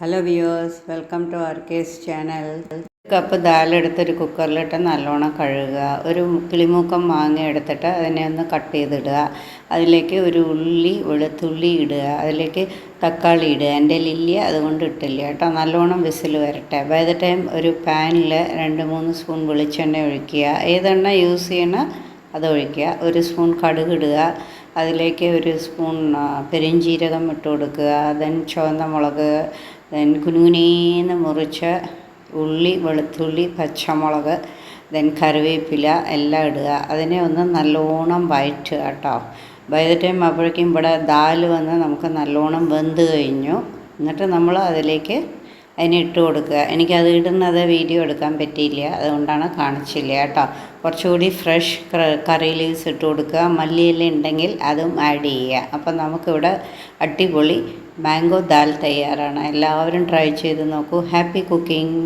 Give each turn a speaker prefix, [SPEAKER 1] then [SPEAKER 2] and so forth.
[SPEAKER 1] Hello viewers, welcome to ആർക്കേസ് channel. Cup ദാലെടുത്തൊരു കുക്കറിലിട്ട് നല്ലോണം കഴുകുക. ഒരു കിളിമൂക്കം മാങ്ങ എടുത്തിട്ട് അതിനെ ഒന്ന് കട്ട് ചെയ്തിടുക. അതിലേക്ക് ഒരു ഉള്ളി വെളുത്തുള്ളി ഇടുക. അതിലേക്ക് തക്കാളി ഇടുക. എൻ്റെ ലില്ലി അതുകൊണ്ട് ഇട്ടില്ല കേട്ടോ. നല്ലോണം വിസിൽ വരട്ടെ. ബൈ ദ ടൈം ഒരു പാനിൽ 2-3 സ്പൂൺ വെളിച്ചെണ്ണ ഒഴിക്കുക. ഏതെണ്ണ യൂസ് ചെയ്യണ അത് ഒഴിക്കുക. ഒരു സ്പൂൺ കടുക് ഇടുക. അതിലേക്ക് ഒരു സ്പൂൺ പെരുംജീരകം ഇട്ട് കൊടുക്കുക. ദെൻ ചുവന്ന മുളക്, ദെൻ കുനുകുനേന്ന് മുറിച്ച ഉള്ളി, വെളുത്തുള്ളി, പച്ചമുളക്, ദെൻ കറിവേപ്പില എല്ലാം ഇടുക. അതിനെ ഒന്ന് നല്ലോണം വഴറ്റുക കേട്ടോ. ബൈ ദ ടൈം അപ്പോഴേക്കും ഇവിടെ ദാൽ വന്ന് നമുക്ക് നല്ലോണം വെന്ത് കഴിഞ്ഞു. എന്നിട്ട് നമ്മൾ അതിലേക്ക് അതിനെ ഇട്ട് കൊടുക്കുക. എനിക്കത് ഇടുന്നത് വീഡിയോ എടുക്കാൻ പറ്റിയില്ല, അതുകൊണ്ടാണ് കാണിച്ചില്ല കേട്ടോ. കുറച്ചുകൂടി ഫ്രഷ് കറി ലീവ്സ് ഇട്ട് കൊടുക്കുക. മല്ലിയില ഉണ്ടെങ്കിൽ അതും ആഡ് ചെയ്യുക. അപ്പം നമുക്കിവിടെ അടിപൊളി മാംഗോ ദാൽ തയ്യാറാണ്. എല്ലാവരും ട്രൈ ചെയ്ത് നോക്കൂ. Happy cooking.